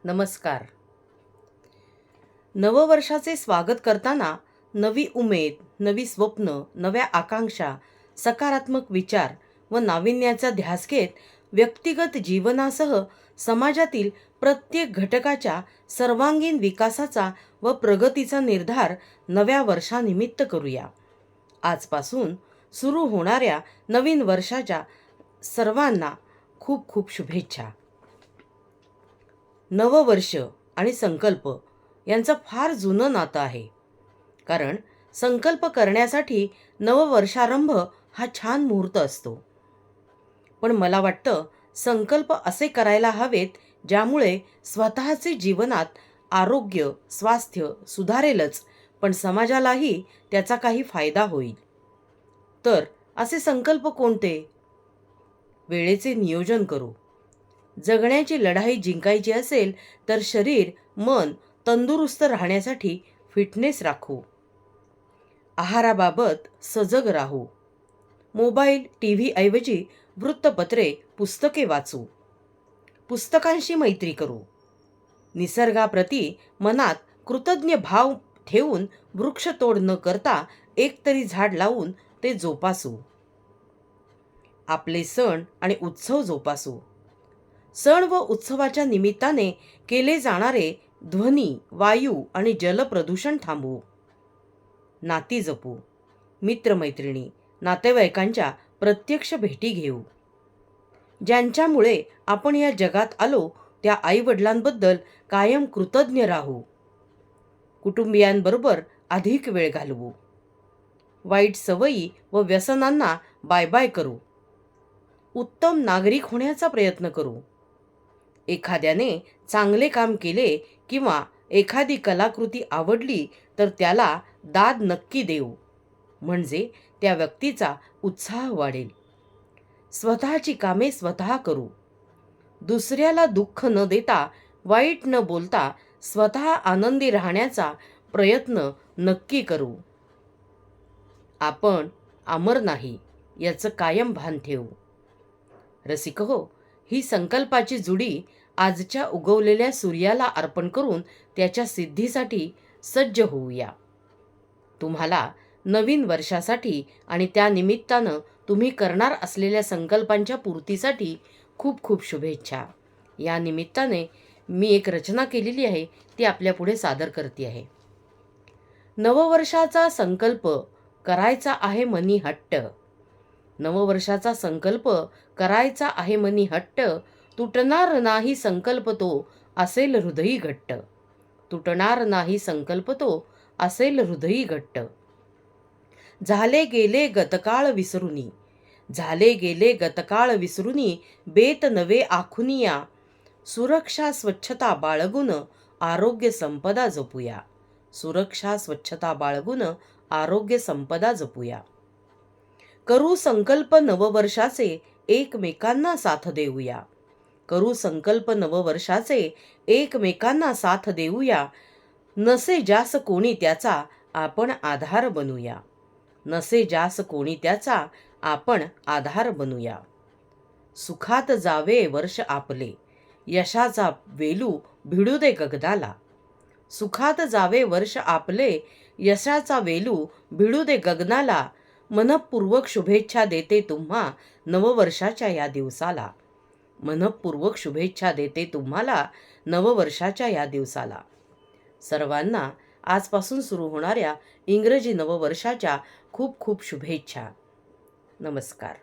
नमस्कार. नववर्षाचे स्वागत करताना नवी उमेद, नवी स्वप्न, नव्या आकांक्षा, सकारात्मक विचार व नाविन्याचा ध्यास घेत व्यक्तिगत जीवनासह समाजातील प्रत्येक घटकाच्या सर्वांगीण विकासाचा व प्रगतीचा निर्धार नव्या वर्षानिमित्त करूया. आजपासून सुरू होणाऱ्या नवीन वर्षाच्या सर्वांना खूप खूप शुभेच्छा. नववर्ष आणि संकल्प यांचं फार जुनं नातं आहे. कारण संकल्प करण्यासाठी नववर्षारंभ हा छान मुहूर्त असतो. पण मला वाटतं संकल्प असे करायला हवेत ज्यामुळे स्वतःचे जीवनात आरोग्य, स्वास्थ्य सुधारेलच, पण समाजालाही त्याचा काही फायदा होईल. तर असे संकल्प कोणते? वेळेचे नियोजन करू. जगण्याची लढाई जिंकायची असेल तर शरीर, मन तंदुरुस्त राहण्यासाठी फिटनेस राखू. आहाराबाबत सजग राहू. मोबाईल, टीव्ही ऐवजी वृत्तपत्रे, पुस्तके वाचू. पुस्तकांशी मैत्री करू. निसर्गाप्रती मनात कृतज्ञ भाव ठेवून वृक्षतोड न करता एकतरी झाड लावून ते जोपासू. आपले सण आणि उत्सव जोपासू. सण व उत्सवाच्या निमित्ताने केले जाणारे ध्वनी, वायू आणि जलप्रदूषण थांबवू. नाती जपू. मित्रमैत्रिणी, नातेवाईकांच्या प्रत्यक्ष भेटी घेऊ. ज्यांच्यामुळे आपण या जगात आलो त्या आईवडिलांबद्दल कायम कृतज्ञ राहू. कुटुंबियांबरोबर अधिक वेळ घालवू. वाईट सवयी व व्यसनांना बाय बाय करू. उत्तम नागरिक होण्याचा प्रयत्न करू. एखाद्याने चांगले काम केले किंवा एखादी कलाकृती आवडली तर त्याला दाद नक्की देऊ, म्हणजे त्या व्यक्तीचा उत्साह वाढेल. स्वतःची कामे स्वतः करू. दुसऱ्याला दुःख न देता, वाईट न बोलता स्वतः आनंदी राहण्याचा प्रयत्न नक्की करू. आपण अमर नाही याचं कायम भान ठेवू. रसिको, ही संकल्पाची जुडी आजच्या उगवलेल्या सूर्याला अर्पण करून त्याच्या सिद्धीसाठी सज्ज होऊया. तुम्हाला नवीन वर्षासाठी आणि त्या निमित्तानं तुम्ही करणार असलेल्या संकल्पांच्या पूर्तीसाठी खूप खूप शुभेच्छा. या निमित्ताने मी एक रचना केलेली आहे, ती आपल्यापुढे सादर करते आहे. नववर्षाचा संकल्प करायचा आहे मनी हट्ट. नववर्षाचा संकल्प करायचा आहे मनी हट्ट. तुटणार नाही संकल्प तो असेल हृदयी घट्ट. तुटणार नाही संकल्प तो असेल हृदयी घट्ट. झाले गेले गतकाळ विसरुनी. झाले गेले गतकाळ विसरुनी. बेत नवे आखुनिया. सुरक्षा स्वच्छता बाळगून आरोग्य संपदा जपूया. सुरक्षा स्वच्छता बाळगून आरोग्य संपदा जपूया. करू संकल्प नववर्षाचे एकमेकांना साथ देऊया. करू संकल्प नववर्षाचे एकमेकांना साथ देऊया. नसे जास कोणी त्याचा आपण आधार बनूया. नसे जास कोणी त्याचा आपण आधार बनूया. सुखात जावे वर्ष आपले. यशाचा वेलू भिडू दे गगनाला. सुखात जावे वर्ष आपले. यशाचा वेलू भिडू दे गगनाला. मनःपूर्वक शुभेच्छा देते तुम्हा नववर्षाच्या या दिवसाला. मनःपूर्वक शुभेच्छा देते तुम्हाला नववर्षाच्या या दिवसाला. सर्वांना आजपासून सुरू होणाऱ्या इंग्रजी नववर्षाच्या खूप खूप शुभेच्छा. नमस्कार.